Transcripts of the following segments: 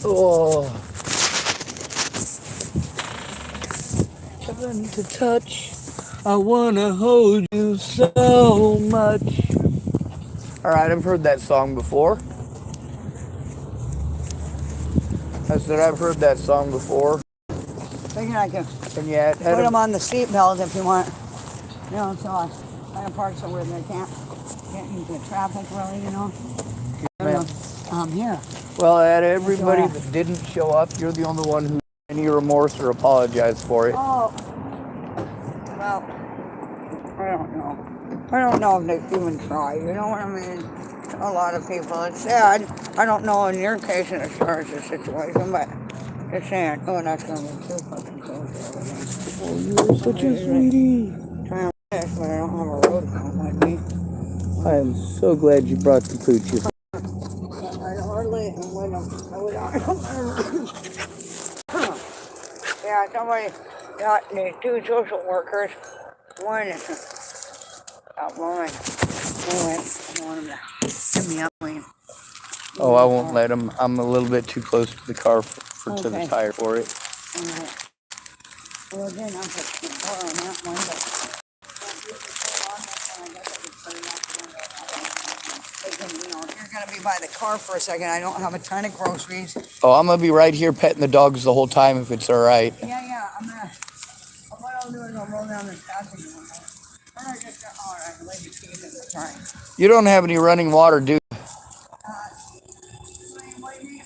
Oh, trying to touch. I wanna hold you so much. All right, I've heard that song before. I said I've heard that song before. Thinking I can And yet, put them on the seatbelt if you want. You know, so I can park somewhere they can't get into traffic really, you know. Here. Well, at everybody that didn't show up, you're the only one who had any remorse or apologized for it. Oh, well, I don't know. I don't know if they even try, you know what I mean? A lot of people, it's sad. I don't know in your case in as far as the situation, but just saying, oh, that's going to be too fucking close. Oh, you're such a sweetie. Trying this, but I don't have a road count like me. I am so glad you brought the pooches. I hardly am with them. Yeah, somebody got the two social workers. One got one. Anyway, I don't want him to give me up clean. Oh, I won't let him. I'm a little bit too close to the car to the tire for it. All right. Well, then I'll put the car on that one, but you know, if you're going to be by the car for a second, I don't have a ton of groceries. Oh, I'm going to be right here petting the dogs the whole time if it's all right. Yeah, what I'll do is I'll roll down this passenger window. Or I just, all right, I'll let you see if it's trying. You don't have any running water, do you? What do you mean?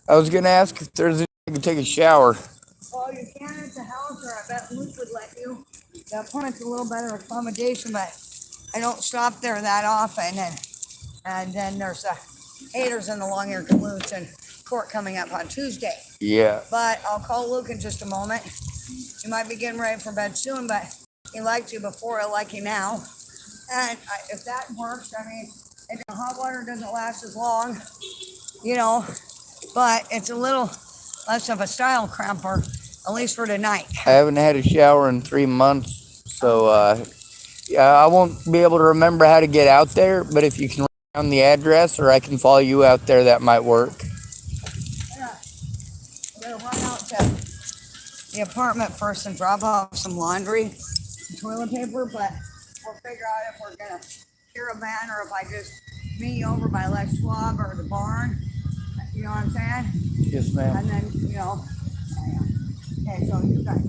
I was going to ask if there's any way you can take a shower. Well, you can at the house, or I bet Luke would let you. That part's a little better accommodation, but I don't stop there that often. And then there's the haters in the long-eared caloons and court coming up on Tuesday. Yeah. But I'll call Luke in just a moment. He might be getting ready for bed soon, but he liked you before, I like you now. And if that works, I mean, the hot water doesn't last as long, you know, but it's a little less of a style cramper, at least for tonight. I haven't had a shower in 3 months, so yeah, I won't be able to remember how to get out there, but if you can write down the address or I can follow you out there, that might work. Yeah, I'm gonna run out to the apartment first and drop off some laundry and toilet paper, but we'll figure out if we're gonna share a van or if I just meet you over by Les Schwab or the barn. You know what I'm saying? Yes, ma'am. And then, you know, okay, so you guys.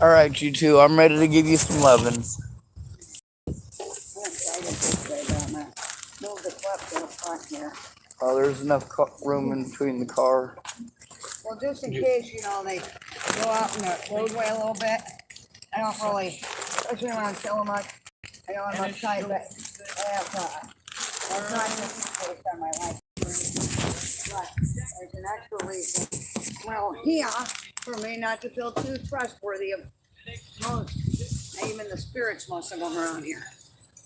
All right, you two. I'm ready to give you some lovin'. Oh, there's enough room in between the car. Well, just in case, you know, they go out in the roadway a little bit. I don't really, especially when I'm so much, I know I'm uptight, but I have, that's not just based on my life. But there's an extra reason, well, here, for me not to feel too trustworthy of most, even the spirits, most of them around here.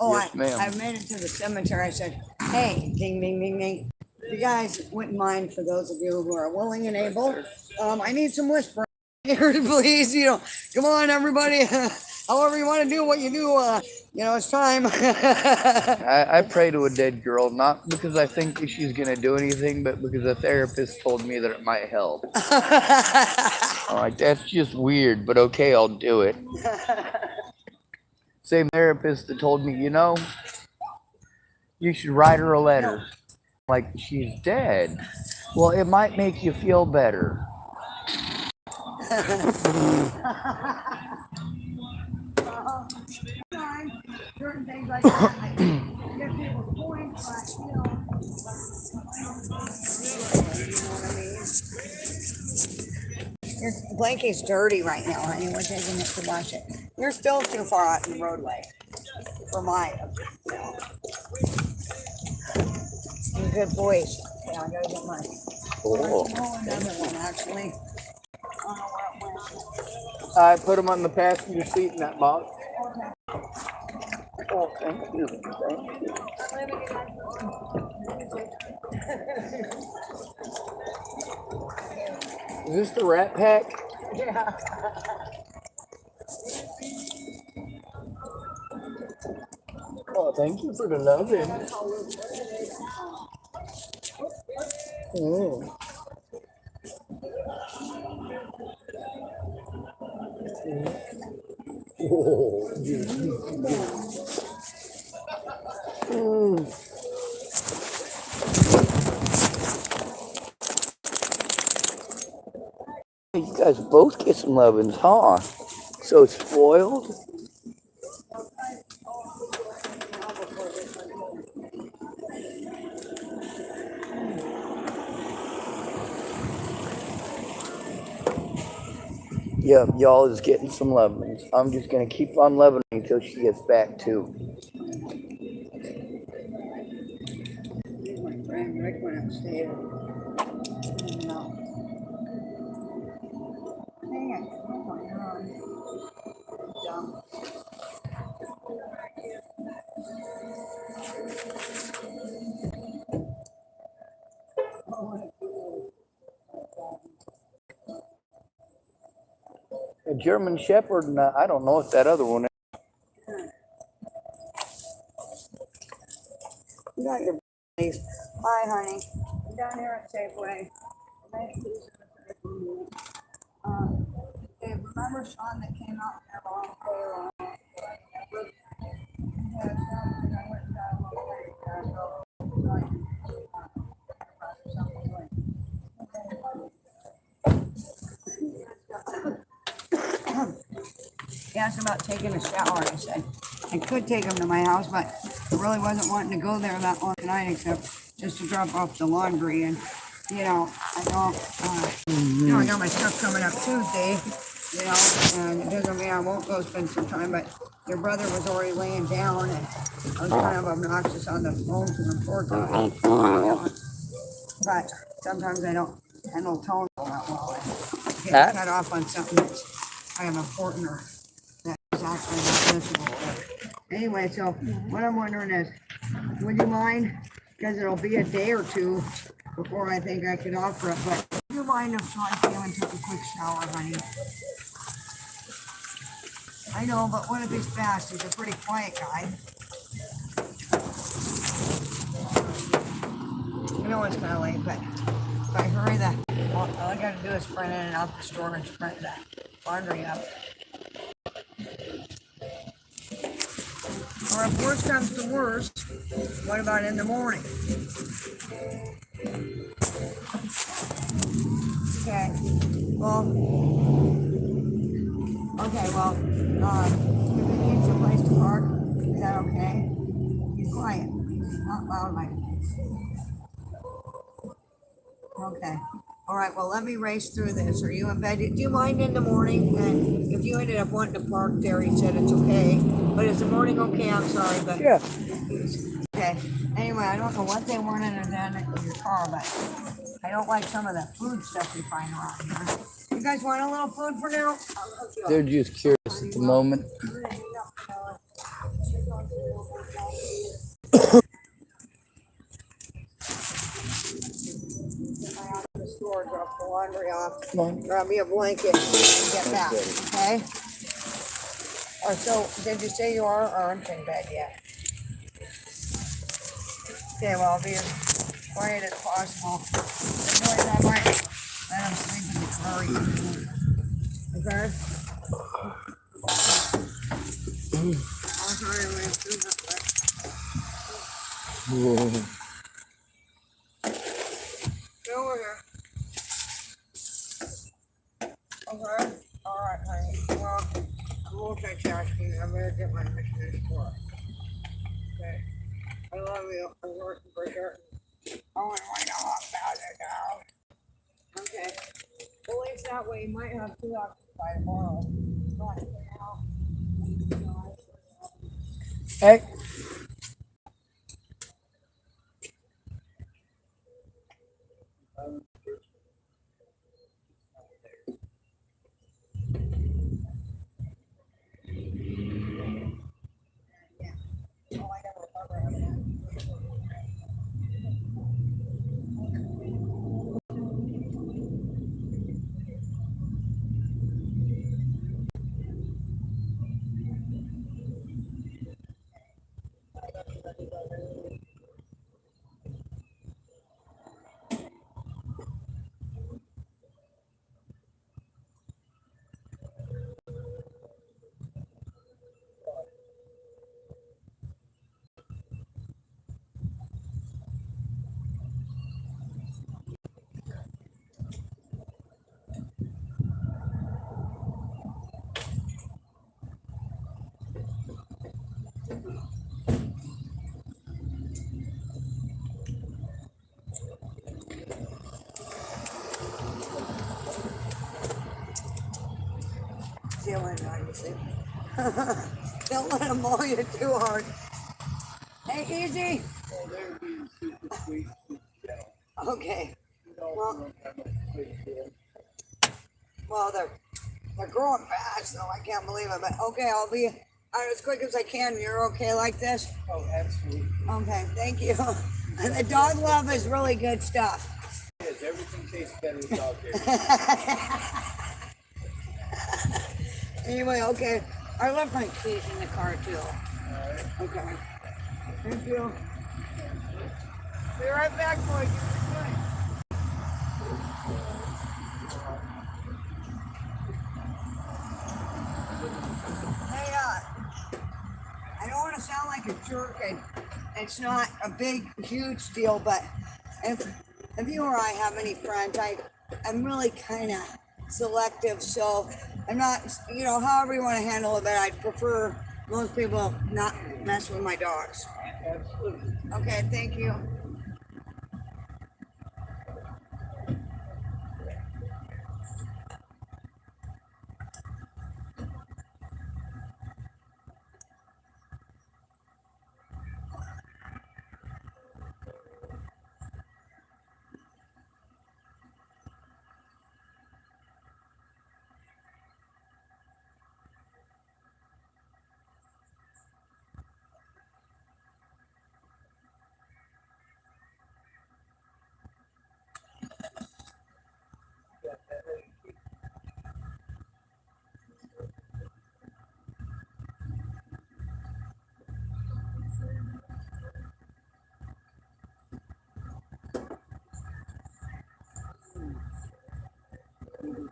Oh, yes, I made it to the cemetery. I said, hey, ding, ding, ding, ding. If you guys wouldn't mind, for those of you who are willing and able, I need some whispering here, please. You know, come on, everybody. However you want to do what you do, you know, it's time. I pray to a dead girl, not because I think that she's going to do anything, but because a therapist told me that it might help. I'm like, that's just weird, but okay, I'll do it. Same therapist that told me, you know, you should write her a letter. Like, she's dead. Well, it might make you feel better. Certain things like that, I get people's points, but, you know, your blanket's dirty right now, honey. We're taking it to wash it. You're still too far out in the roadway for my, you know. You're good boys. Yeah, I gotta get mine. Oh. Another one, actually. I put them on the passenger seat in that box. Oh, thank you. Thank you. Is this the Rat Pack? Yeah. Oh, thank you for the loving. Oh. Oh. Mm. You guys both get some lovin's, huh? So spoiled. Yeah, y'all is getting some lovin's. I'm just gonna keep on loving her until she gets back too. My friend Rick went upstairs. No. Dang it. Oh my God. Dumb. A German Shepherd, and I don't know what that other one is. You got your place. Hi, honey. I'm down here at Safeway. Hey, remember Sean that came out there a long way ago? Yeah, Sean, I went and got him over there. He asked about taking a shower. I said I could take him to my house, but I really wasn't wanting to go there that long tonight, except just to drop off the laundry. And I don't, I got my stuff coming up Tuesday. And it doesn't mean I won't go spend some time. But your brother was already laying down, and I was kind of obnoxious on the phone to him poor guy. But sometimes I don't handle tone all that well. I get cut off on something that's kind of important or that's actually not visible. Anyway, so what I'm wondering is, would you mind, because it'll be a day or two before I think I can offer it, but would you mind if Sean came and took a quick shower, honey? I know, but what if he's fast? He's a pretty quiet guy. I know it's kind of late, but if I hurry all I gotta do is sprint in and out the store and sprint the laundry up. Or if worse comes to worse, what about in the morning? Okay, if it needs a place to park, is that okay? Be quiet, not loud like. Okay. All right, well, let me race through this. Are you in bed? Do you mind in the morning? And if you ended up wanting to park there, he said it's okay. But is the morning okay? I'm sorry, but. Yeah. Okay. Anyway, I don't know what they wanted in your car, but I don't like some of the food stuff you find around here. You guys want a little food for now? They're just curious at the moment. The store, drop the laundry off. Come on. Grab me a blanket and get back, okay? Or so, did you say you are or aren't in bed yet? Okay, well, I'll be as quiet as possible. Otherwise, I might let him sleep in the car. Okay? I'm sorry I went through that, Whoa. get over here. Okay? Alright, honey. Well, I will multitasking. I'm gonna get my mission in store. Okay? I love you. I'm working for sure. I want to find out about it now. Okay. Well, at least that way you might have 2 hours by tomorrow. But for now, Hey. all I gotta recover on that. See? Don't let them maul you too hard. Hey, easy. Oh, they're being super sweet, super gentle. Okay. You know, Well- we don't have much space here. Well, they're growing fast, though. I can't believe it. But okay, I'll be as quick as I can. You're okay like this? Oh, absolutely. Okay, thank you. And the dog love is really good stuff. Yes, everything tastes better with dog hair. Anyway, okay. I left my keys in the car too. Alright. Okay. Thank you. Be right back, boy. Hey, I don't want to sound like a jerk, and it's not a big, huge deal, but if you or I have any friends, I'm really kind of selective, so I'm not, however you want to handle it, but I'd prefer most people not mess with my dogs. Absolutely. Okay, thank you.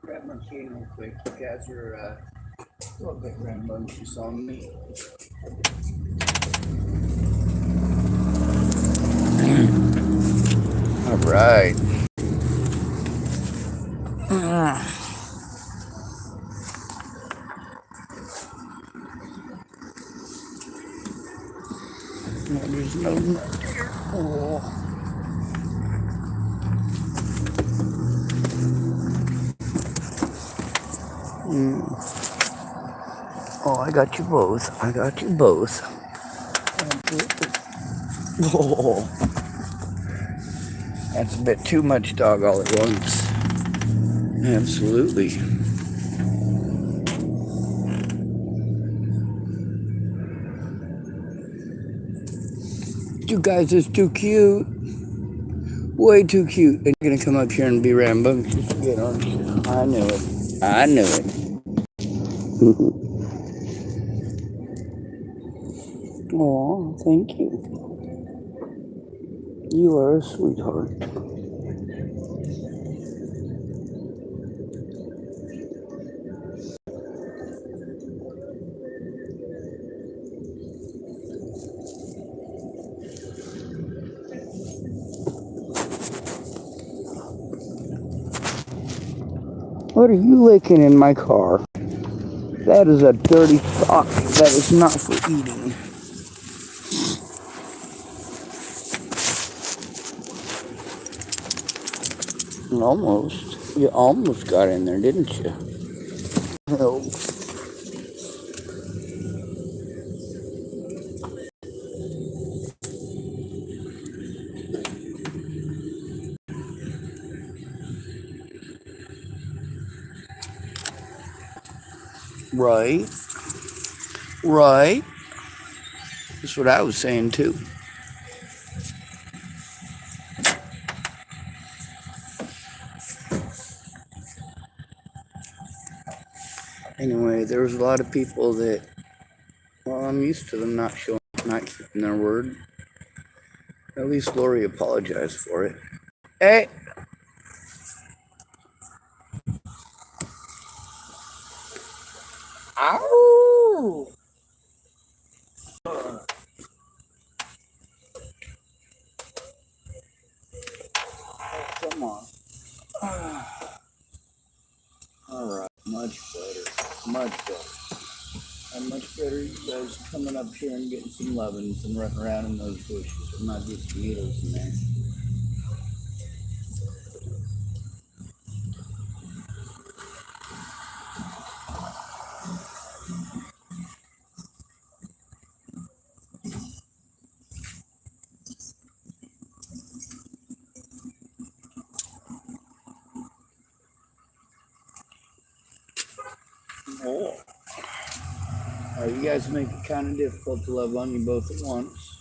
Grab my cane real quick. The cats are a little bit rambunctious on me. All right. No, there's no nut here. Oh. Oh, I got you both. I got you both. Oh, that's a bit too much dog all at once. Absolutely. You guys is too cute. Way too cute. And you're gonna come up here and be rambunctious again, aren't you? I knew it. I knew it. Oh, thank you. You are a sweetheart. What are you licking in my car? That is a dirty sock. That is not for eating. Almost. You almost got in there, didn't you? No. Right. Right. That's what I was saying too. Anyway, there was a lot of people that, well, I'm used to them not keeping their word. At least Lori apologized for it. Hey! Ow! Come on. Alright, much better. Much better. And much better you guys coming up here and getting some lovin's and running around in those bushes and not get tomatoes in there. You guys make it kind of difficult to love on you both at once.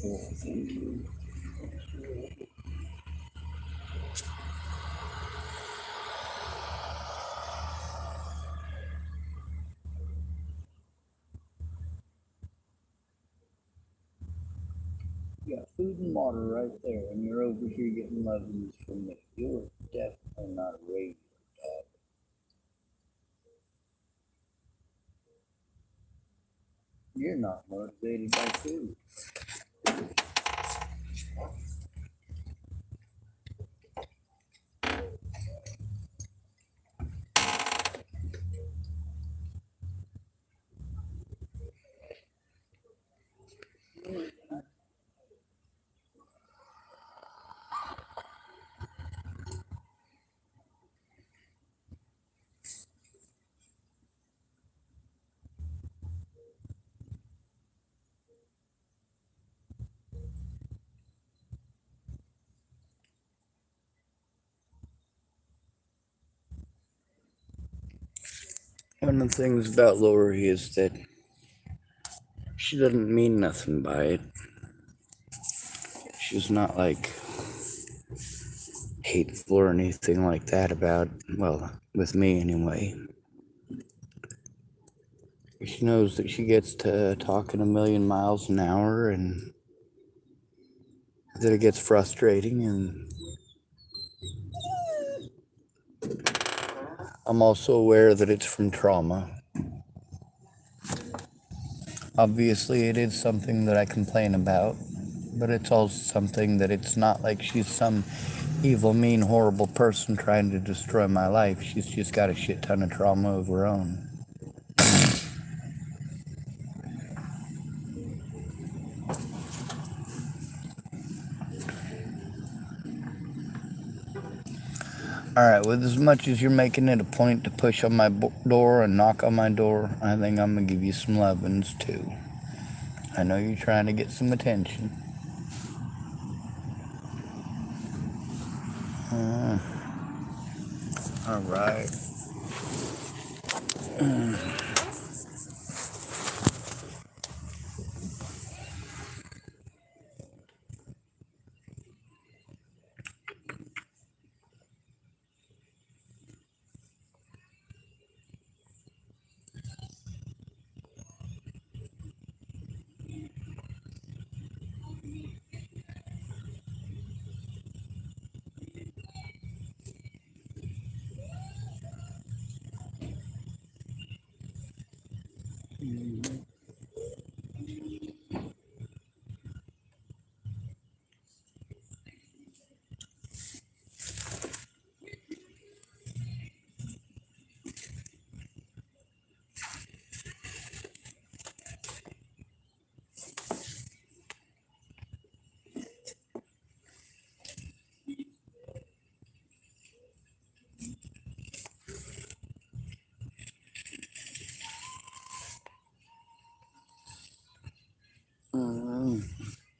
Oh, thank you. You got food and water right there, and you're over here getting lovings from me. You're definitely not a radio dog. You're not motivated by food. One of the things about Lori is that she doesn't mean nothing by it. She's not like hateful or anything like that about, well, with me anyway. She knows that she gets to talking a million miles an hour and that it gets frustrating, and I'm also aware that it's from trauma. Obviously, it is something that I complain about, but it's also something that it's not like she's some evil, mean, horrible person trying to destroy my life. She's just got a shit ton of trauma of her own. Alright, with as much as you're making it a point to push on my door and knock on my door, I think I'm going to give you some lovin's too. I know you're trying to get some attention. Alright.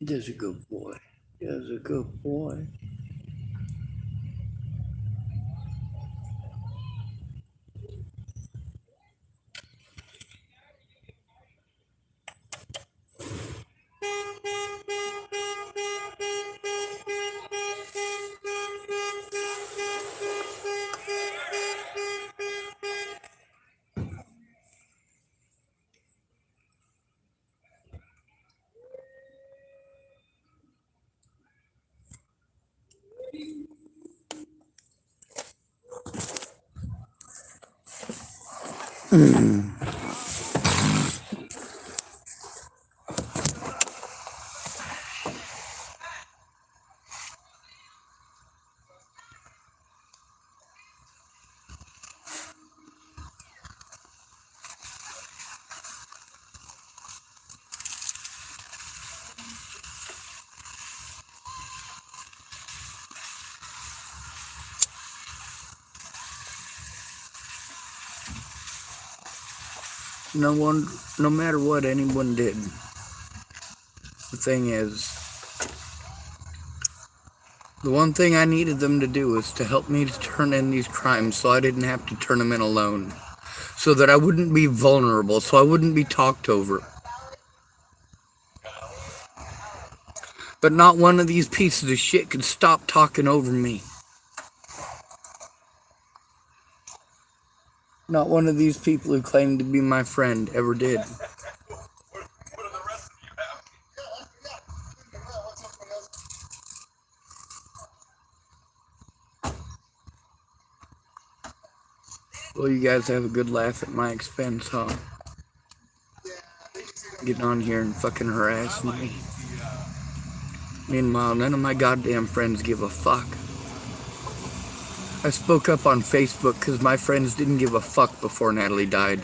There's a good boy. There's a good boy. No matter what anyone did, the thing is, the one thing I needed them to do was to help me to turn in these crimes so I didn't have to turn them in alone. So that I wouldn't be vulnerable, so I wouldn't be talked over. But not one of these pieces of shit could stop talking over me. Not one of these people who claimed to be my friend ever did. Well, you guys have a good laugh at my expense, huh? Getting on here and fucking harassing me. Meanwhile, none of my goddamn friends give a fuck. I spoke up on Facebook because my friends didn't give a fuck before Natalie died.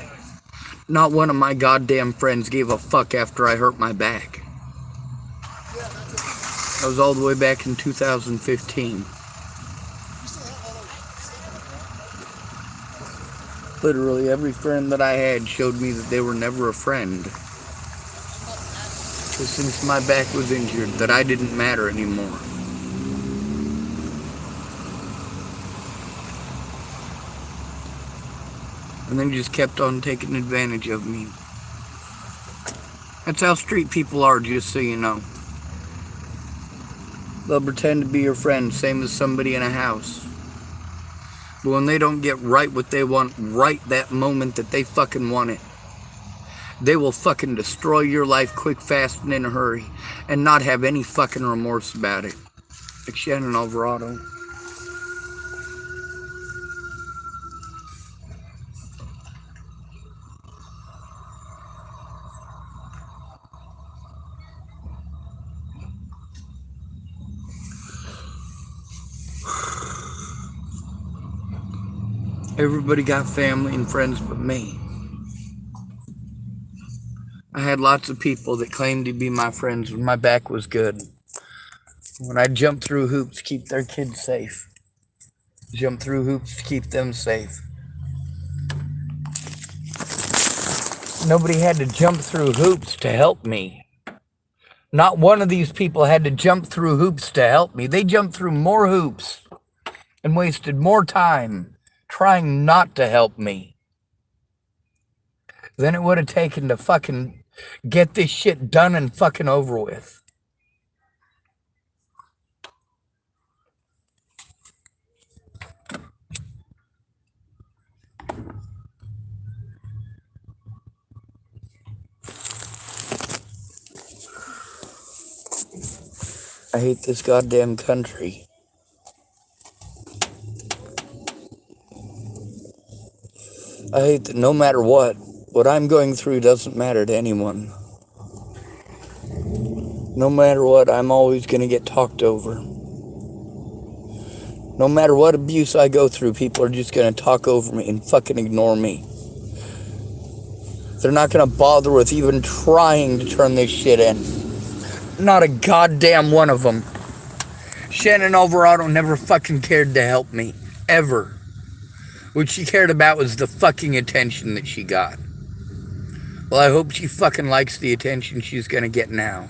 Not one of my goddamn friends gave a fuck after I hurt my back. That was all the way back in 2015. Literally every friend that I had showed me that they were never a friend. Because since my back was injured, that I didn't matter anymore. And then just kept on taking advantage of me. That's how street people are, just so you know. They'll pretend to be your friend, same as somebody in a house. But when they don't get right what they want right that moment that they fucking want it, they will fucking destroy your life quick, fast, and in a hurry, and not have any fucking remorse about it. Like Shannon Alvarado. Everybody got family and friends but me. I had lots of people that claimed to be my friends when my back was good. When I jumped through hoops to keep their kids safe. Jump through hoops to keep them safe. Nobody had to jump through hoops to help me. Not one of these people had to jump through hoops to help me. They jumped through more hoops and wasted more time trying not to help me than it would have taken to fucking get this shit done and fucking over with. I hate this goddamn country. I hate that no matter what I'm going through doesn't matter to anyone. No matter what, I'm always gonna get talked over. No matter what abuse I go through, people are just gonna talk over me and fucking ignore me. They're not gonna bother with even trying to turn this shit in. Not a goddamn one of them. Shannon Alvarado never fucking cared to help me. Ever. What she cared about was the fucking attention that she got. Well, I hope she fucking likes the attention she's gonna get now.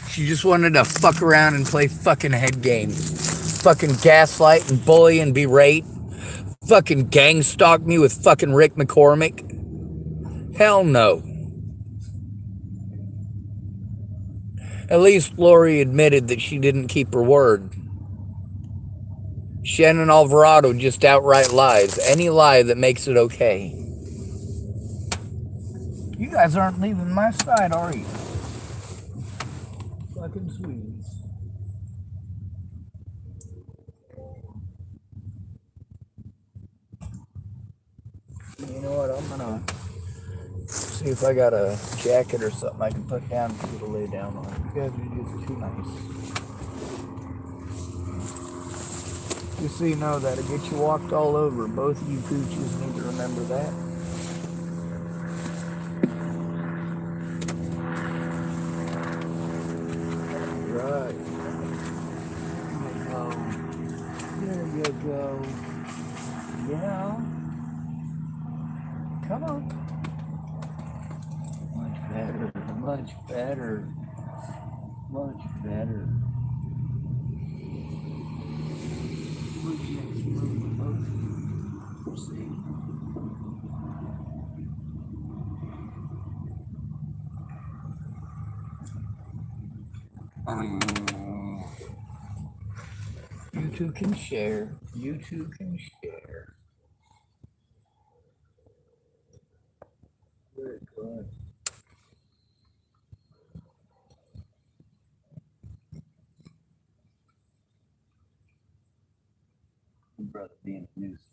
She just wanted to fuck around and play fucking head games. Fucking gaslight and bully and berate. Fucking gang stalk me with fucking Rick McCormick. Hell no. At least Lori admitted that she didn't keep her word. Shannon Alvarado just outright lies. Any lie that makes it okay. You guys aren't leaving my side, are you? Fucking Swedes. You know what? I'm gonna see if I got a jacket or something I can put down for you to lay down on. You guys are just too nice. Just so you know that it gets you walked all over. Both of you coochies need to remember that. Right. There you go. There you go. Yeah. Come on. Much better. Much better. Much better. See. You two can share. You two can share. Very good. Your brother being a nuisance.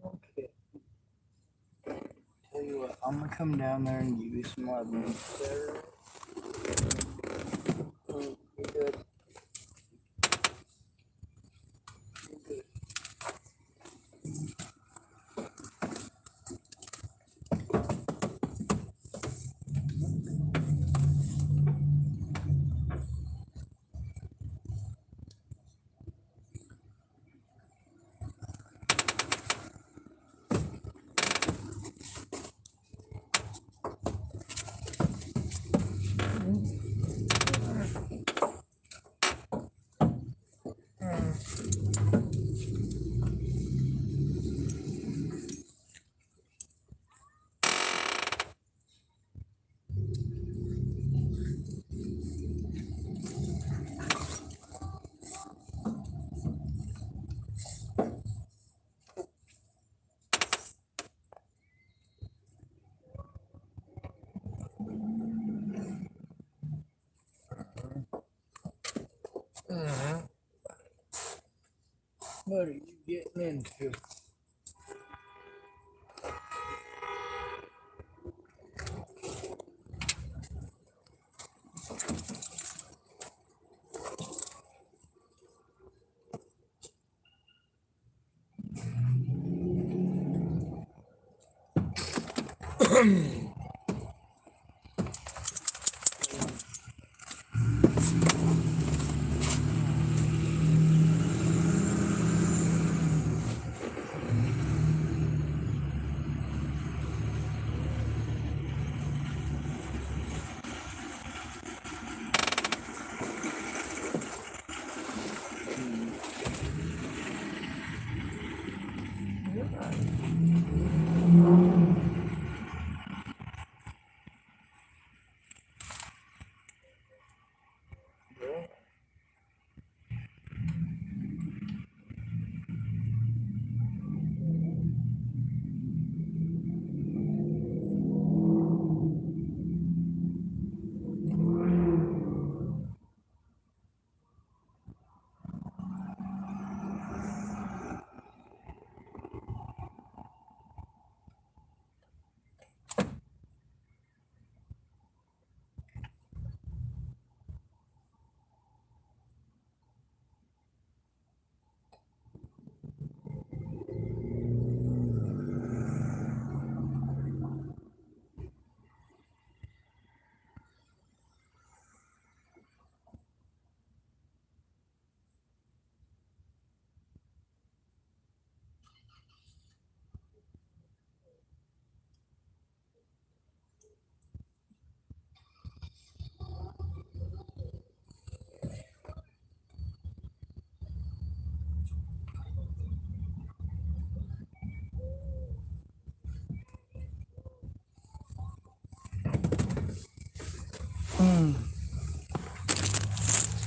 Okay. Tell you what, I'm gonna come down there and give you some love. You good? You good? What are you getting into?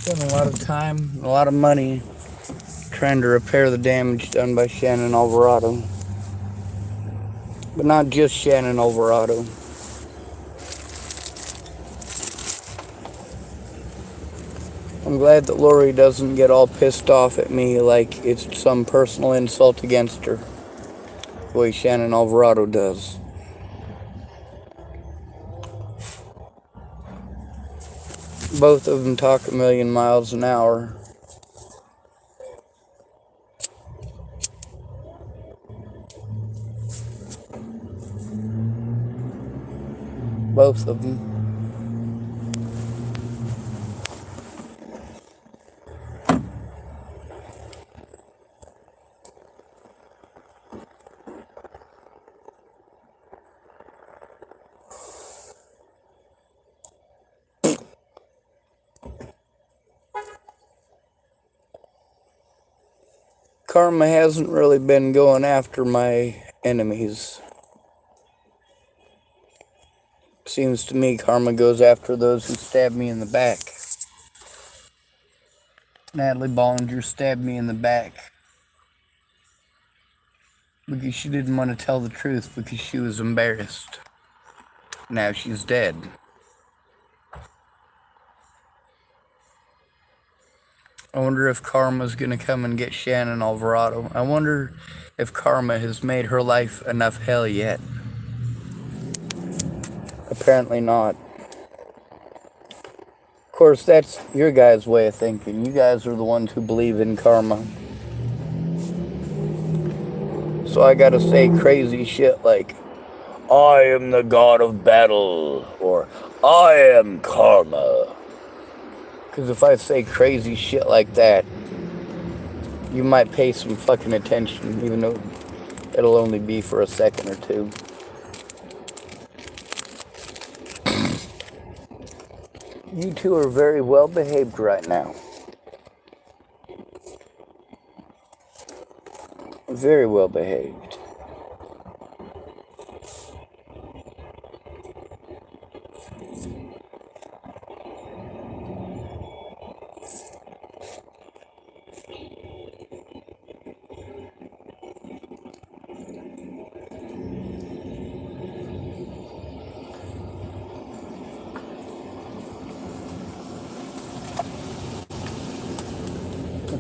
Spent a lot of time, a lot of money trying to repair the damage done by Shannon Alvarado. But not just Shannon Alvarado. I'm glad that Lori doesn't get all pissed off at me like it's some personal insult against her, the way Shannon Alvarado does. Both of them talk a million miles an hour. Both of them. Karma hasn't really been going after my enemies. Seems to me karma goes after those who stab me in the back. Natalie Bollinger stabbed me in the back because she didn't want to tell the truth because she was embarrassed. Now she's dead. I wonder if karma's gonna come and get Shannon Alvarado. I wonder if karma has made her life enough hell yet. Apparently not. Of course, that's your guys' way of thinking. You guys are the ones who believe in karma. So I gotta say crazy shit like, I am the god of battle, or I am karma. Because if I say crazy shit like that, you might pay some fucking attention, even though it'll only be for a second or two. You two are very well behaved right now. Very well behaved.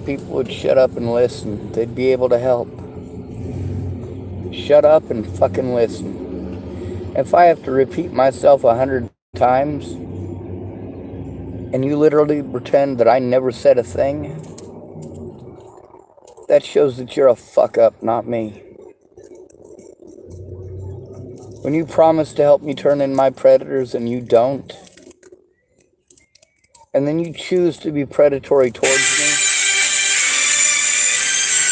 People would shut up and listen, they'd be able to help. Shut up and fucking listen. If I have to repeat myself 100 times, and you literally pretend that I never said a thing, that shows that you're a fuck up, not me. When you promise to help me turn in my predators and you don't, and then you choose to be predatory towards me,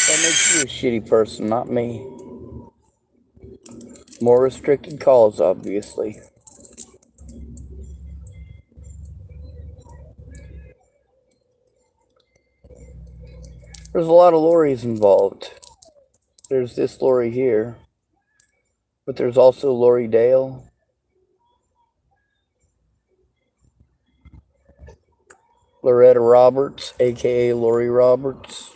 that makes you a shitty person, not me. More restricted calls, obviously. There's a lot of Loris involved. There's this Lori here, but there's also Lori Dale. Loretta Roberts, aka Lori Roberts.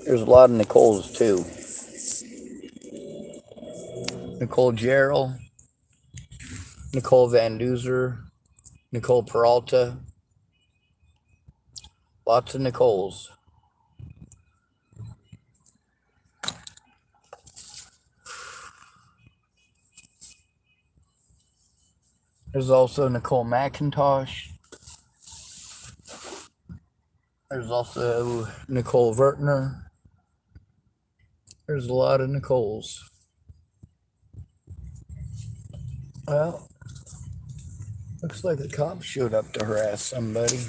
There's a lot of Nicoles too. Nicole Jarrell, Nicole Van Duzer, Nicole Peralta. Lots of Nicoles. There's also Nicole McIntosh. There's also Nicole Vertner. There's a lot of Nicoles. Well, looks like the cops showed up to harass somebody.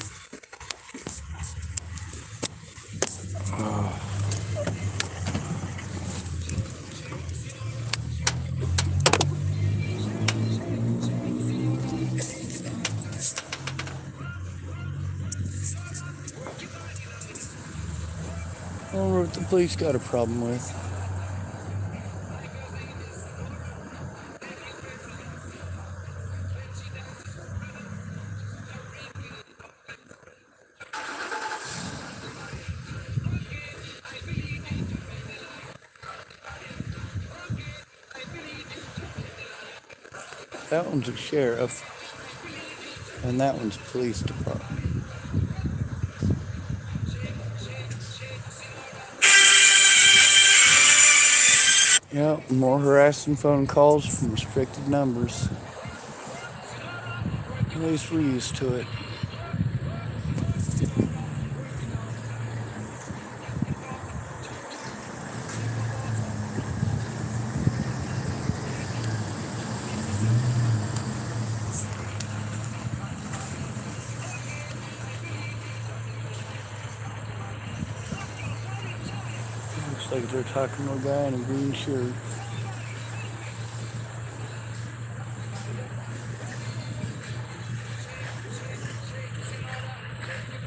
I don't know what the police got a problem with. That one's a sheriff, and that one's police department. Yep, more harassing phone calls from restricted numbers. At least we're used to it. Looks like they're talking to a guy in a green shirt.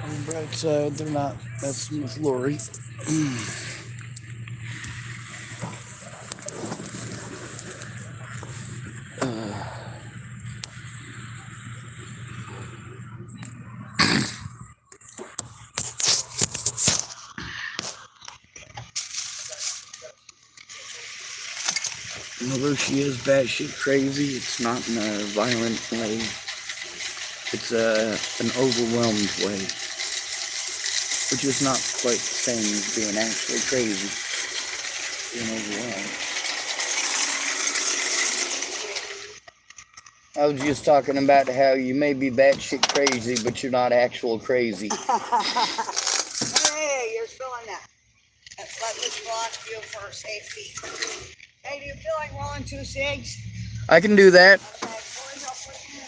On the bright side, they're not messing with Lori. Although she is batshit crazy, it's not in a violent way. It's an overwhelmed way, which is not quite the same as being actually crazy. Being overwhelmed. I was just talking about how you may be batshit crazy, but you're not actual crazy. Hey, you're spilling that. Let's let this block you for safety. Hey, do you feel like rolling 2 cigs? I can do that. Okay, boys, I'll put you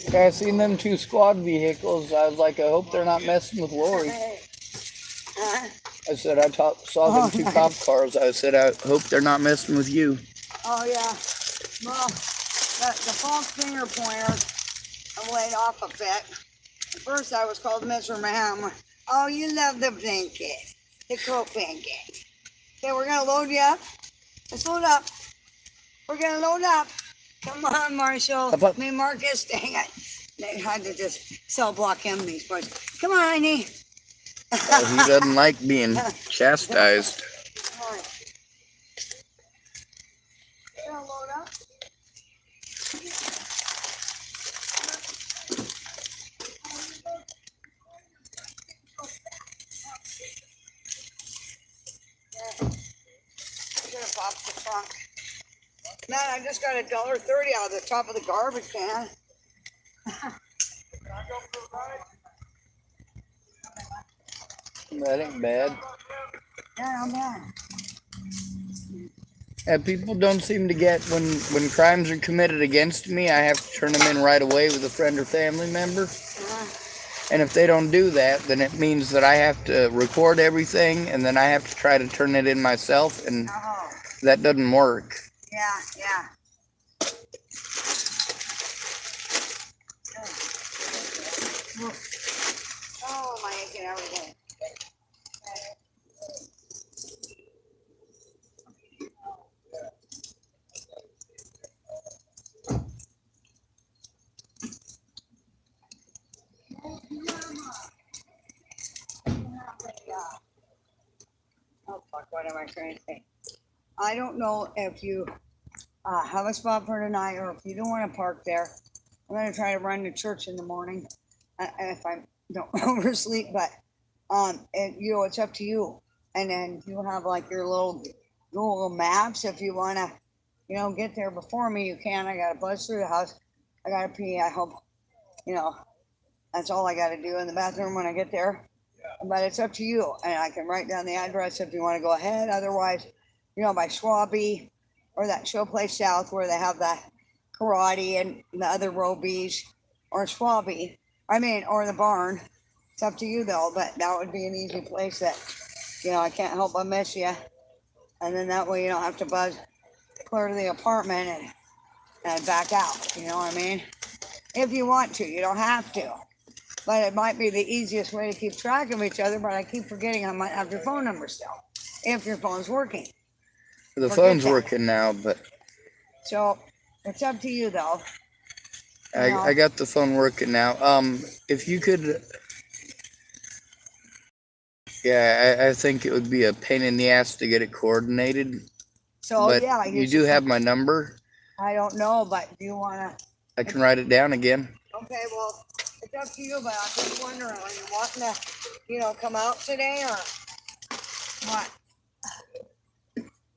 in there. I seen them 2 squad vehicles. I was like, I hope they're not messing with Lori. Hey. I said, saw them 2 cop cars. I said, I hope they're not messing with you. Oh, yeah. Well, the false finger pointer, I'm laid off a bit. At first, I was called Mr. Maham. Oh, you love the blanket. The coat blanket. Okay, we're going to load you up. Let's load up. We're going to load up. Come on, Marshall. Up. Me, Marcus, dang it. They had to just cell block him, these boys. Come on, honey. He doesn't like being chastised. Come on. You gonna load up? Gonna pop the trunk. Man, I just got $1.30 out of the top of the garbage can. That ain't bad. Yeah, I'm bad. People don't seem to get when crimes are committed against me, I have to turn them in right away with a friend or family member. And if they don't do that, then it means that I have to record everything, and then I have to try to turn it in myself, and that doesn't work. Yeah, yeah. Oh, my aching everything. Oh, fuck, what am I trying to say? I don't know if you have a spot for tonight or if you don't want to park there. I'm going to try to run to church in the morning if I don't oversleep, but it's up to you. And then you have like your little Google Maps. If you want to, get there before me, you can. I got to buzz through the house. I got to pee. I hope, that's all I got to do in the bathroom when I get there. But it's up to you. And I can write down the address if you want to go ahead. Otherwise, by Schwabby or that show place south where they have the karate and the other Robies or Schwabby. Or the barn. It's up to you though, but that would be an easy place that, I can't help but miss you. And then that way you don't have to buzz clear to the apartment and back out. You know what I mean? If you want to, you don't have to. But it might be the easiest way to keep track of each other, but I keep forgetting I might have your phone number still. If your phone's working. The phone's working now, but... So, it's up to you though. I got the phone working now. If you could Yeah, I think it would be a pain in the ass to get it coordinated. So But yeah, you should do have my number. I don't know, but do you wanna? I can write it down again. Okay, well, it's up to you, but I'm just wondering, are you wanting to, come out today or what?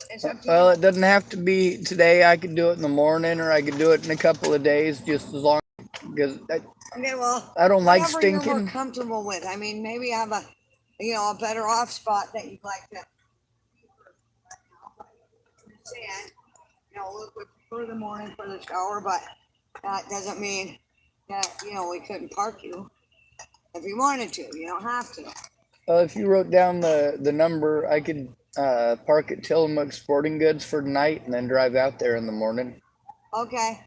It's up to Well, you. it doesn't have to be today. I could do it in the morning, or I could do it in a couple of days, just as long because Okay, well, I don't like whatever you're more stinking. comfortable with. I mean, maybe have a, a better off spot that you'd like to. Saying, Luke would prefer the morning for the shower, but that doesn't mean that we couldn't park you if you wanted to. You don't have to. If you wrote down the number, I could park at Tillamook Sporting Goods for tonight and then drive out there in the morning. Okay.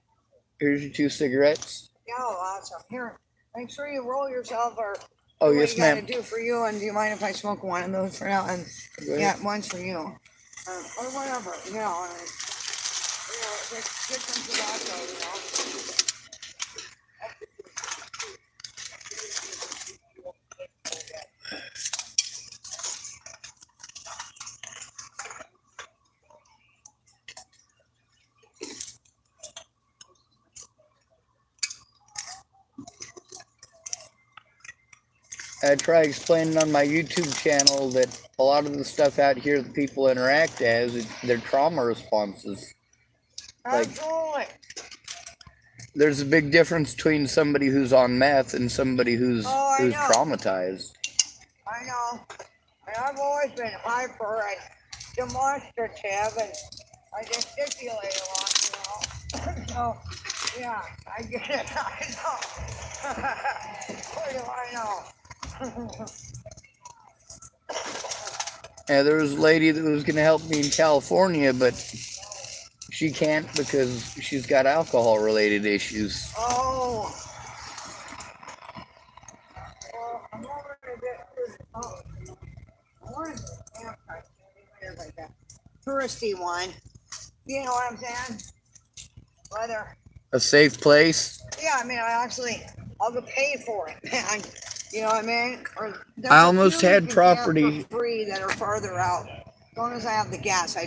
Here's your 2 cigarettes. Yeah, awesome. Here, make sure you roll yourself or Oh, do what yes, you gotta ma'am. do for you. And do you mind if I smoke one of those for now? And Go ahead. yeah, one's for you, or whatever. And, just get some tobacco. I try explaining on my YouTube channel that a lot of the stuff out here that people interact as, they're trauma responses. Like, Absolutely. there's a big difference between somebody who's on meth and somebody who's I know. traumatized. I know. And I've always been hyper and demonstrative, and I gesticulate a lot, So, yeah, I get it. I know. What do I know? Yeah, there was a lady that was going to help me in California, but she can't because she's got alcohol-related issues. Oh. Well, I'm over to get like that touristy one. You know what I'm saying? Whether. A safe place. Yeah, I mean, I'll go pay for it, man. You know what I mean? Or I almost had for property. free that are farther out. As long as I have the gas, I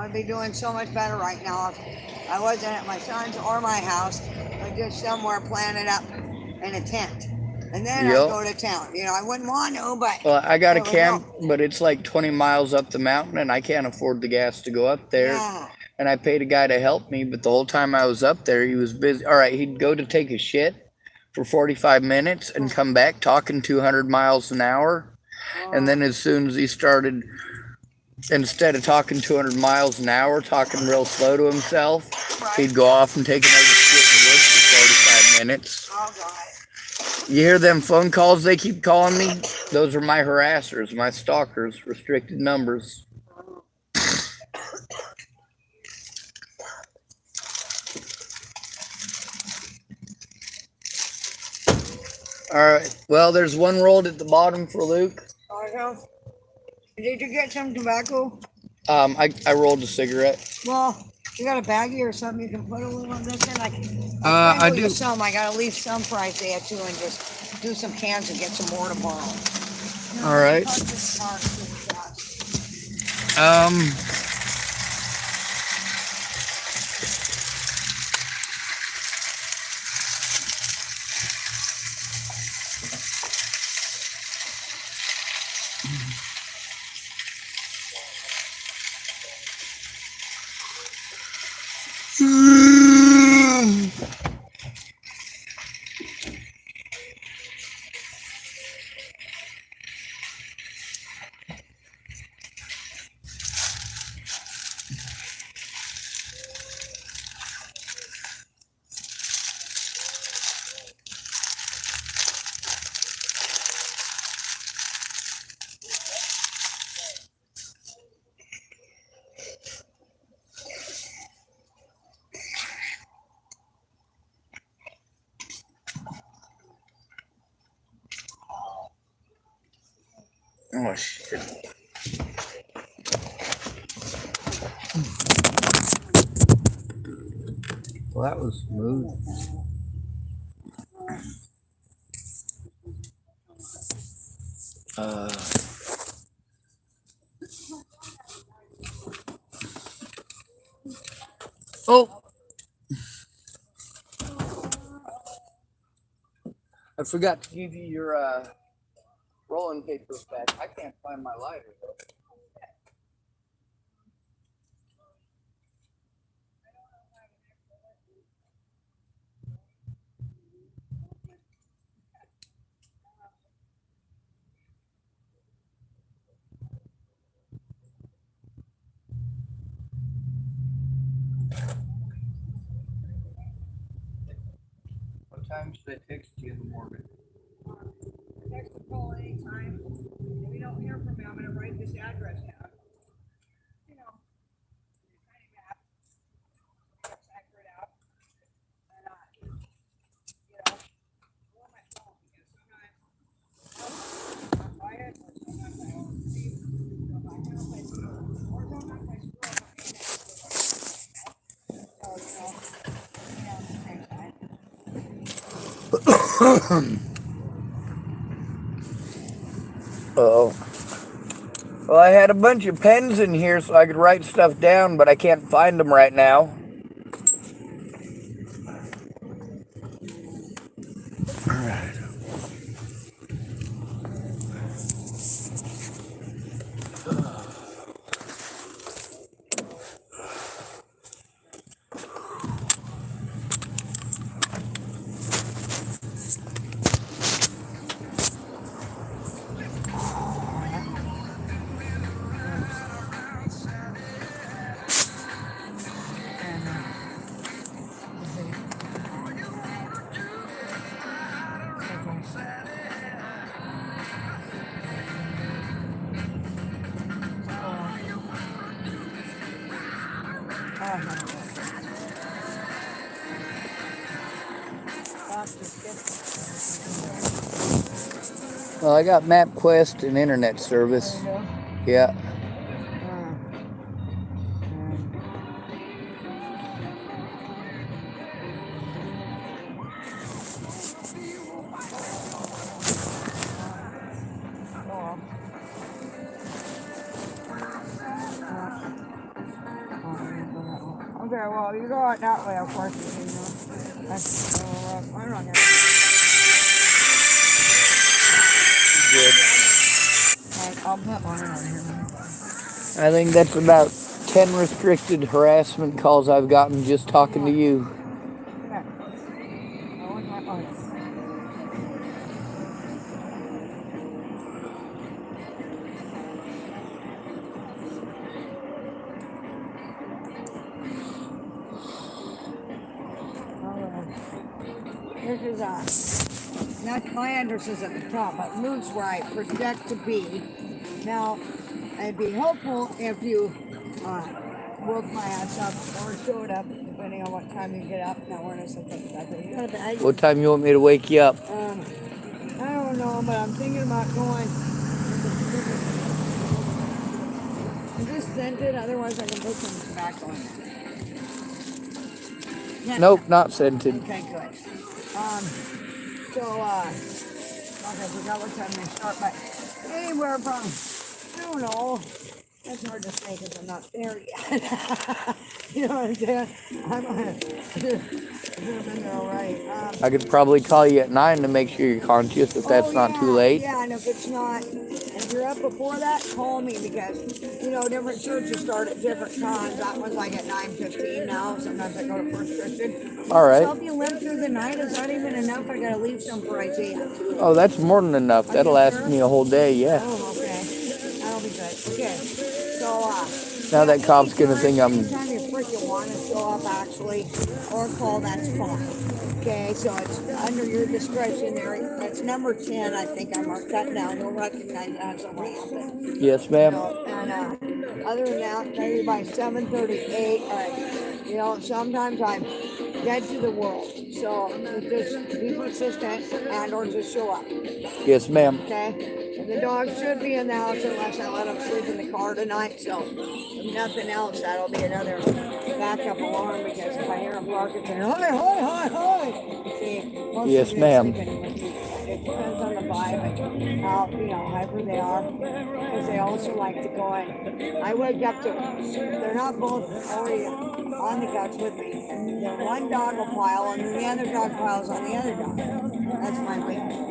would be doing so much better right now if I wasn't at my son's or my house, but just somewhere planted up in a tent. And then I'd go to town. I wouldn't want to, but. Well, I got a it would camp, help. but it's like 20 miles up the mountain, and I can't afford the gas to go up there. Yeah. And I paid a guy to help me, but the whole time I was up there, he was busy. All right, he'd go to take a shit for 45 minutes and come back talking 200 miles an hour. And then as soon as he started, instead of talking 200 miles an hour, talking real slow to himself, he'd go off and take another shit in the woods for 45 minutes. Oh, God. You hear them phone calls they keep calling me? Those are my harassers, my stalkers, restricted numbers. All right. Well, there's one rolled at the bottom for Luke. Did you get some tobacco? I rolled a cigarette. Well, you got a baggie or something you can put a little of this in? I do. Some. I gotta leave some for Isaiah too, and just do some cans and get some more tomorrow. All right. Oh shit. Well, that was smooth. Oh, I forgot to give you your rolling papers back. I can't find my lighter though. What time should I text you in the morning? Text or call anytime. If you don't hear from me, I'm gonna write this address down. You know, kind of map, cipher it out, and you know, go on my phone because sometimes I'm quiet, or sometimes I oversleep. So if I have my phone, or sometimes I screw up my internet. So you know, at the same time. Oh. Well, I had a bunch of pens in here so I could write stuff down, but I can't find them right now. All right. Well, I got MapQuest and internet service. Yeah. Okay, well, you go out that way, of course. That's, I don't know. Good. I'll put one on here. I think that's about 10 restricted harassment calls I've gotten just talking to you. Yeah. This is not my address is at the top, but Moon's right. Project to be. Now, it'd be helpful if you woke my ass up or showed up, depending on what time you get up. Now we're in something. You got a bag? What time you want me to wake you up? I don't know, but I'm thinking about going. Is this scented? Otherwise, I can put some tobacco in it. Nope, not scented. Okay, good. Okay, we got what time they start, but anywhere from, I don't know, that's hard to say because I'm not there yet. You know what I'm saying? I'm gonna been there already. I could probably call you at 9 to make sure you're conscious if that's not too late. Yeah, and if it's not, if you're up before that, call me because, you know, different churches start at different times. That one's like at 9:15 now. Sometimes I go to First Christian. All right. So if you live through the night, is that even enough? I gotta leave some for Isaiah. Oh, that's more than enough. That'll last me a whole day, yeah. Oh, okay. That'll be good. Okay. So, now that cop's gonna think I'm... Anytime you freaking want to show up, actually, or call, that's fine. Okay, so it's under your discretion there. That's number 10, I think I marked that down. You'll recognize that as a ramp. Yes, ma'am. And other than that, maybe by 7:38, you know, sometimes I'm dead to the world. So just be persistent and or just show up. Yes, ma'am. Okay? And the dog should be in the house unless I let him sleep in the car tonight. So if nothing else, that'll be another backup alarm because if I hear him barking, say, hi. See, yes, ma'am. it depends on the vibe and how, hyper they are. Because they also like to go in. I wake up to, they're not both already on the couch with me. They're one dog will pile and then the other dog piles on the other dog. That's my way.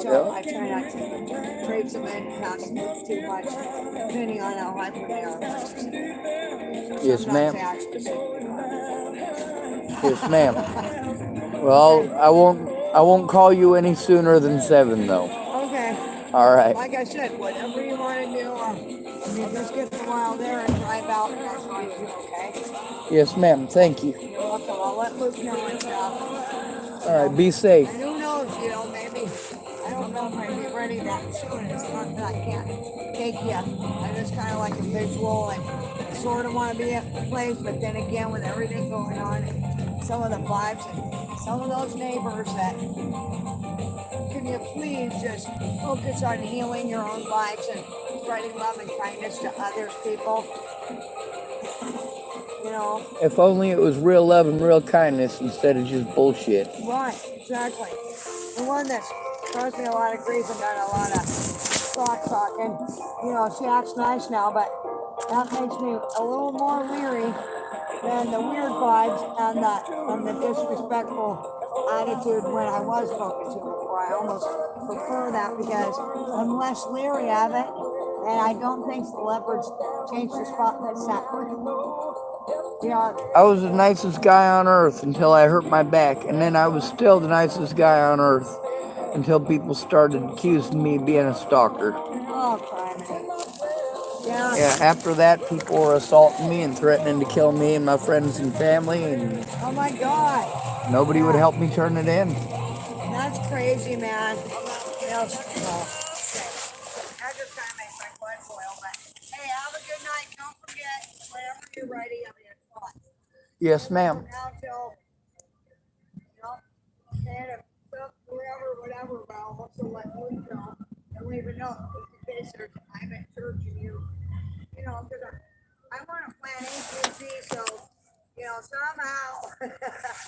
So I try not to trade them in, not to move too much, depending on how hyper they are. Yes, Sometimes ma'am. they actually say, Yes, ma'am. Well, I won't call you any sooner than 7 though. okay. All right. Like I said, whatever you want to do, you just get the wild there and drive out, and that's fine too, okay? Yes, ma'am. Thank you. You're welcome. I'll let Luke know and stuff. All right. Be safe. And who knows, maybe, I don't know if I'd be ready that soon. It's not that I can't take you. I just kind of like a visual and sort of want to be at the place, but then again, with everything going on, and some of the vibes and some of those neighbors that, can you please just focus on healing your own lives and spreading love and kindness to others, people? If only it was real love and real kindness instead of just bullshit. Right, exactly. The one that's caused me a lot of grief and done a lot of sock talking. She acts nice now, but that makes me a little more leery than the weird vibes and the disrespectful attitude when I was spoken to before. I almost prefer that because I'm less leery of it, and I don't think the leopards changed the spot that sat with. I was the nicest guy on earth until I hurt my back, and then I was still the nicest guy on earth until people started accusing me of being a stalker. Oh, criminy. Yeah, after that, people were assaulting me and threatening to kill me and my friends and family, and oh my God, nobody would help me turn it in. That's crazy, man. I just kind of makes my blood boil, but hey, have a good night. Don't forget, whenever you're ready, I'll be at spot. Yes, ma'am. Now till, whatever, but I'll also let Luke know and leave a note in case there's time at church and because I want to plan ACC, so, somehow.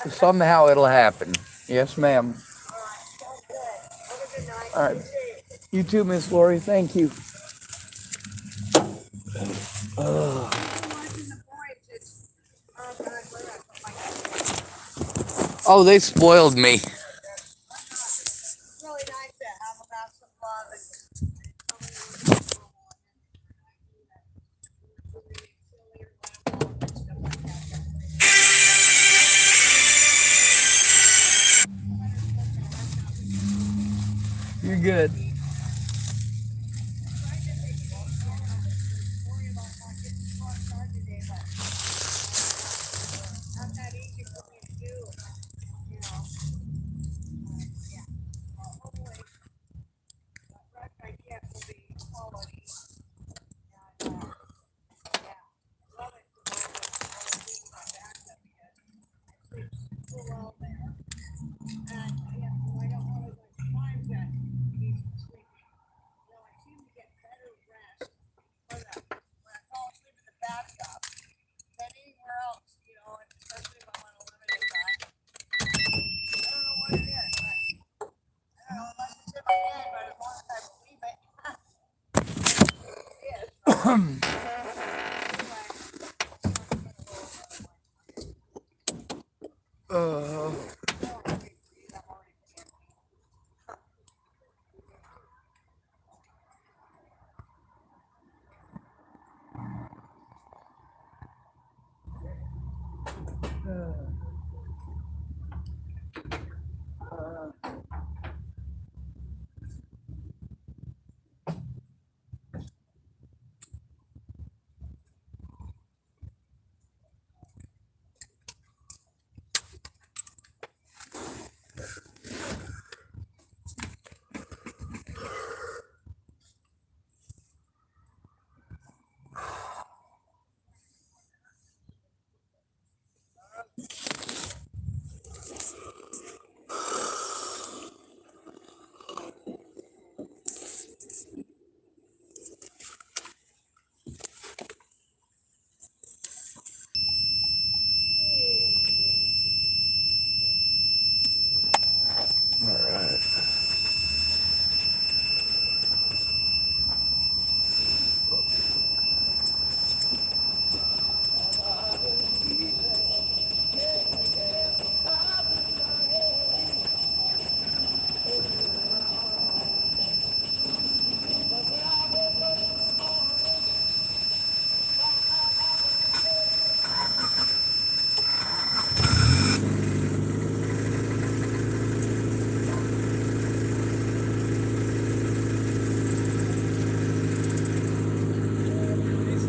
Somehow it'll happen. Yes, ma'am. All right, sounds good. Have a good night. All right. You too, Miss Lori. Thank you. Oh, they spoiled me. It's really nice to have about some love You're good. not that easy for me to do, Yeah. Well, hopefully, the rest I get will be quality. And, yeah, love it to know that all the people my back up because I sleep super well there. And, I don't know as much time to keep sleeping. I seem to get better rest when I fall asleep in the bathtub than anywhere else, and especially if I'm on a limited time. I don't know what it is, but I don't know, unless it's in my head, but as long as I believe it, it is.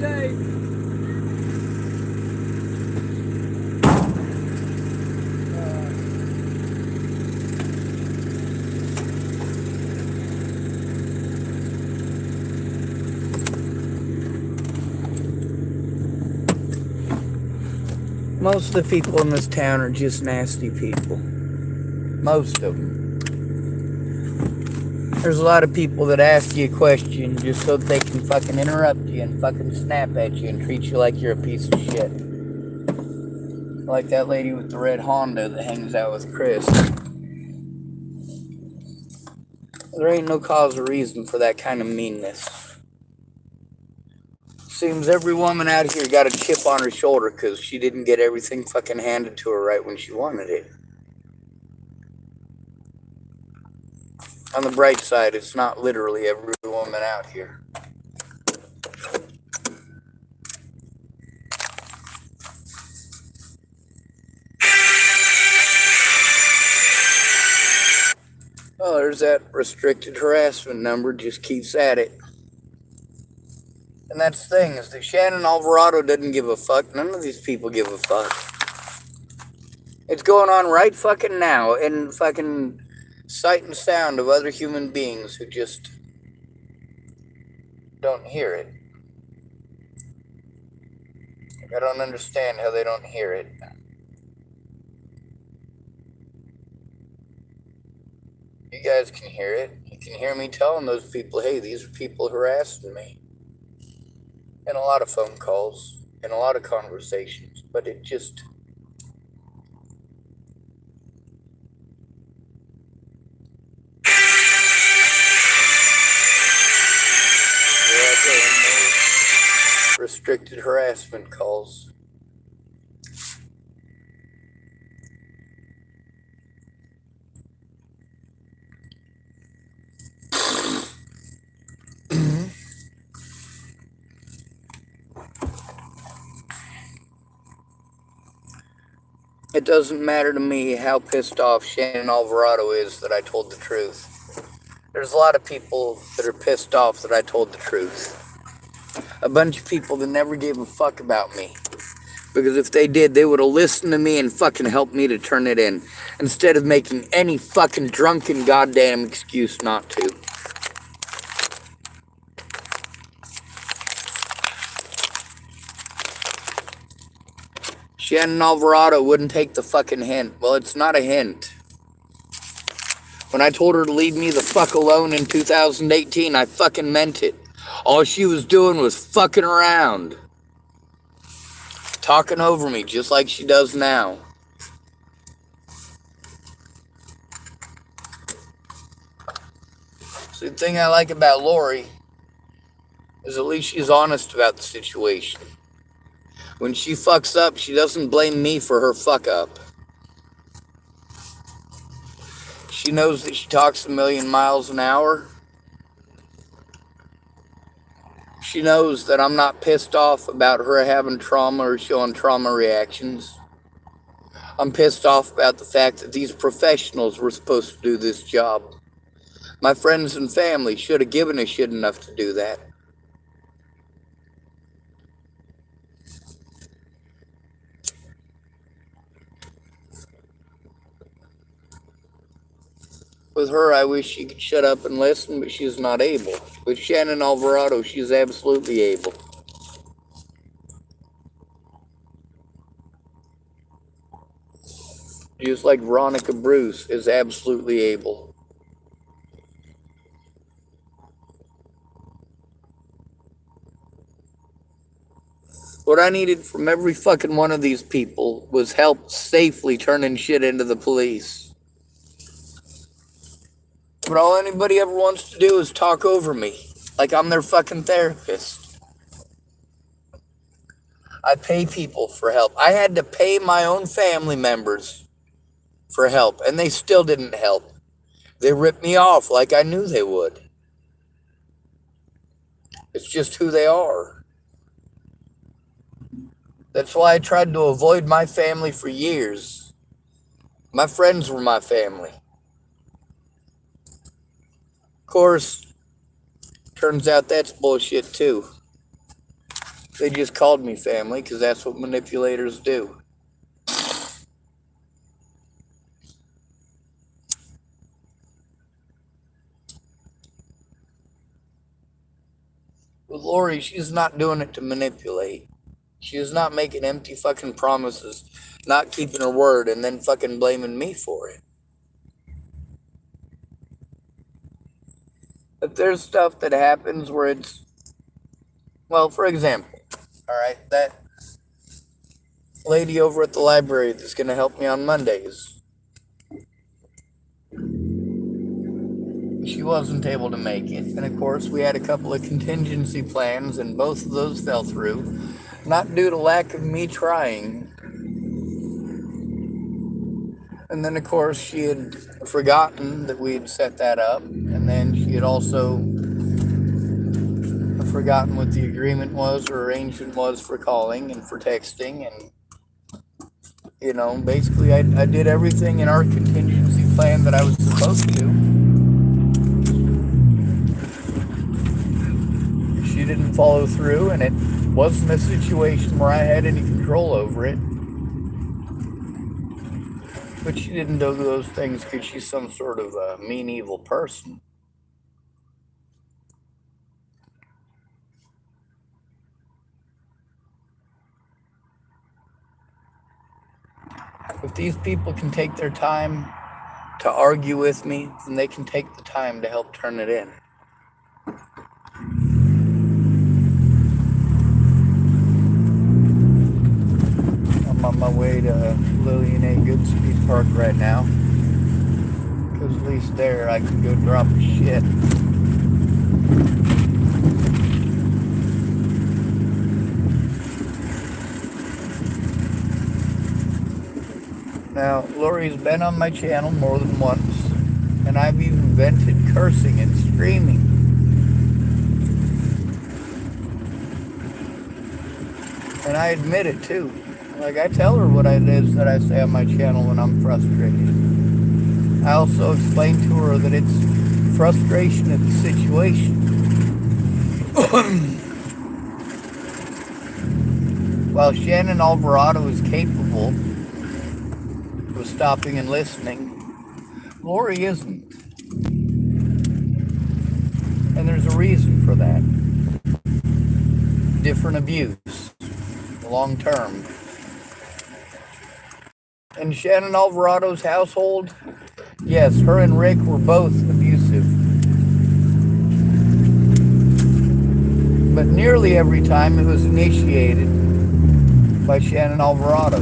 tape. Most of the people in this town are just nasty people. Most of them. There's a lot of people that ask you a question just so that they can fucking interrupt you and fucking snap at you and treat you like you're a piece of shit. Like that lady with the red Honda that hangs out with Chris. There ain't no cause or reason for that kind of meanness. Seems every woman out here got a chip on her shoulder because she didn't get everything fucking handed to her right when she wanted it. On the bright side, it's not literally every woman out here. Oh, there's that restricted harassment number, just keeps at it. And that's the thing, is that Shannon Alvarado doesn't give a fuck. None of these people give a fuck. It's going on right fucking now in fucking sight and sound of other human beings who just don't hear it. I don't understand how they don't hear it. You guys can hear it. You can hear me telling those people, hey, these are people harassing me. And a lot of phone calls and a lot of conversations, but it just... restricted harassment calls. It doesn't matter to me how pissed off Shannon Alvarado is that I told the truth. There's a lot of people that are pissed off that I told the truth. A bunch of people that never gave a fuck about me. Because if they did, they would have listened to me and fucking helped me to turn it in. Instead of making any fucking drunken goddamn excuse not to. Shannon Alvarado wouldn't take the fucking hint. Well, it's not a hint. When I told her to leave me the fuck alone in 2018, I fucking meant it. All she was doing was fucking around. Talking over me just like she does now. So the thing I like about Lori is at least she's honest about the situation. When she fucks up, she doesn't blame me for her fuck up. She knows that she talks a million miles an hour. She knows that I'm not pissed off about her having trauma or showing trauma reactions. I'm pissed off about the fact that these professionals were supposed to do this job. My friends and family should have given a shit enough to do that. With her, I wish she could shut up and listen, but she's not able. With Shannon Alvarado, she's absolutely able. Just like Veronica Bruce is absolutely able. What I needed from every fucking one of these people was help safely turning shit into the police. But all anybody ever wants to do is talk over me, like I'm their fucking therapist. I pay people for help. I had to pay my own family members for help, and they still didn't help. They ripped me off like I knew they would. It's just who they are. That's why I tried to avoid my family for years. My friends were my family. Of course, turns out that's bullshit too. They just called me family because that's what manipulators do. With Lori, she's not doing it to manipulate. She is not making empty fucking promises, not keeping her word, and then fucking blaming me for it. But there's stuff that happens where it's, well, for example, all right, that lady over at the library that's going to help me on Mondays, she wasn't able to make it. And of course, we had a couple of contingency plans, and both of those fell through. Not due to lack of me trying. And then, of course, she had forgotten that we had set that up. And then she had also forgotten what the agreement was or arrangement was for calling and for texting. And, you know, basically, I did everything in our contingency plan that I was supposed to. She didn't follow through, and it wasn't a situation where I had any control over it. But she didn't do those things because she's some sort of a mean, evil person. If these people can take their time to argue with me, then they can take the time to help turn it in. I'm on my way to Lillian A. Goodspeed Park right now, because at least there I can go drop a shit. Now, Lori's been on my channel more than once, and I've even vented cursing and screaming. And I admit it too. Like, I tell her what it is that I say on my channel when I'm frustrated. I also explain to her that it's frustration at the situation. While Shannon Alvarado is capable of stopping and listening, Lori isn't. And there's a reason for that. Different abuse, long term. In Shannon Alvarado's household, yes, her and Rick were both abusive. But nearly every time it was initiated by Shannon Alvarado.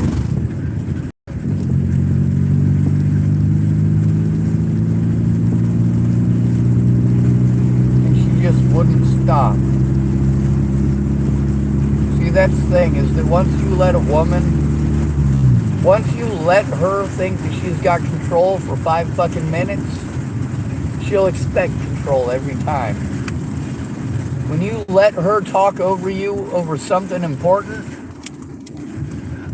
And she just wouldn't stop. See, that's the thing, is that once you let her think that she's got control for 5 fucking minutes, she'll expect control every time. When you let her talk over you over something important,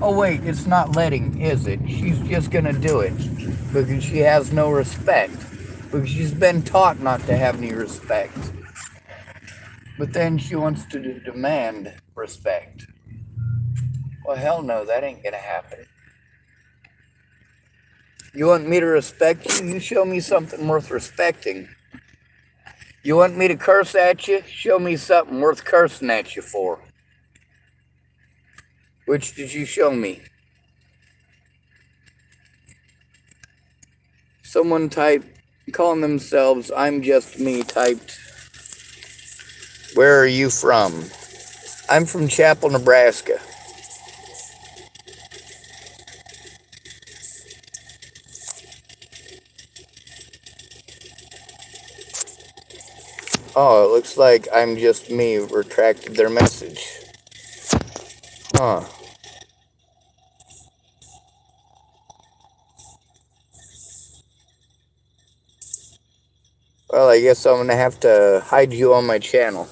oh wait, it's not letting, is it? She's just gonna do it because she has no respect, because she's been taught not to have any respect. But then she wants to demand respect. Well, hell no, that ain't gonna happen. You want me to respect you? You show me something worth respecting. You want me to curse at you? Show me something worth cursing at you for. Which did you show me? Someone typed, calling themselves I'm Just Me, typed, where are you from? I'm from Chapel, Nebraska. Oh, it looks like I'm Just Me retracted their message. Huh. Well, I guess I'm gonna have to hide you on my channel.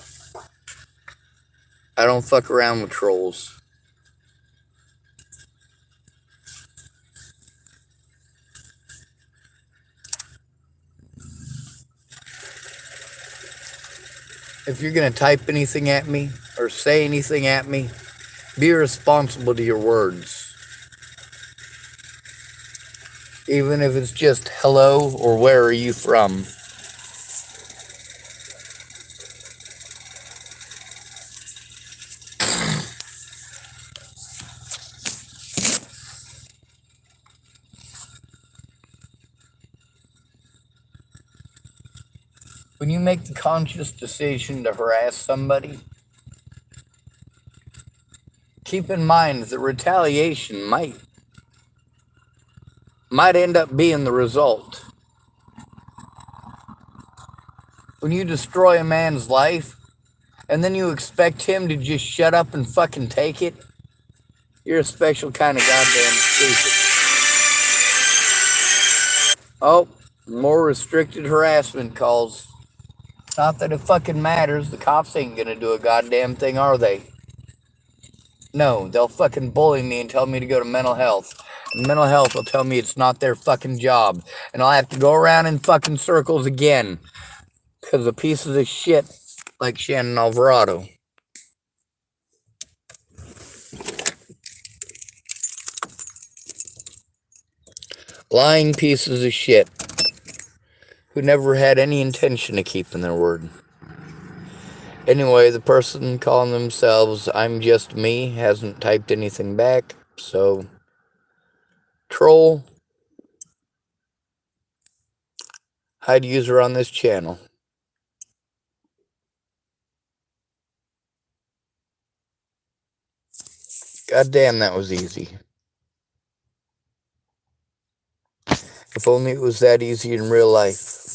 I don't fuck around with trolls. if you're going to type anything at me or say anything at me, be responsible to your words. Even if it's just hello or where are you from. When you make the conscious decision to harass somebody, keep in mind that retaliation might end up being the result. When you destroy a man's life, and then you expect him to just shut up and fucking take it, you're a special kind of goddamn stupid. Oh, more restricted harassment calls. Not that it fucking matters. The cops ain't gonna do a goddamn thing, are they? No, they'll fucking bully me and tell me to go to mental health. And mental health will tell me it's not their fucking job. And I'll have to go around in fucking circles again. Because of pieces of shit like Shannon Alvarado. Lying pieces of shit. Who never had any intention of keeping their word. Anyway, the person calling themselves I'm Just Me hasn't typed anything back, so troll, hide user on this channel. God damn, that was easy. If only it was that easy in real life.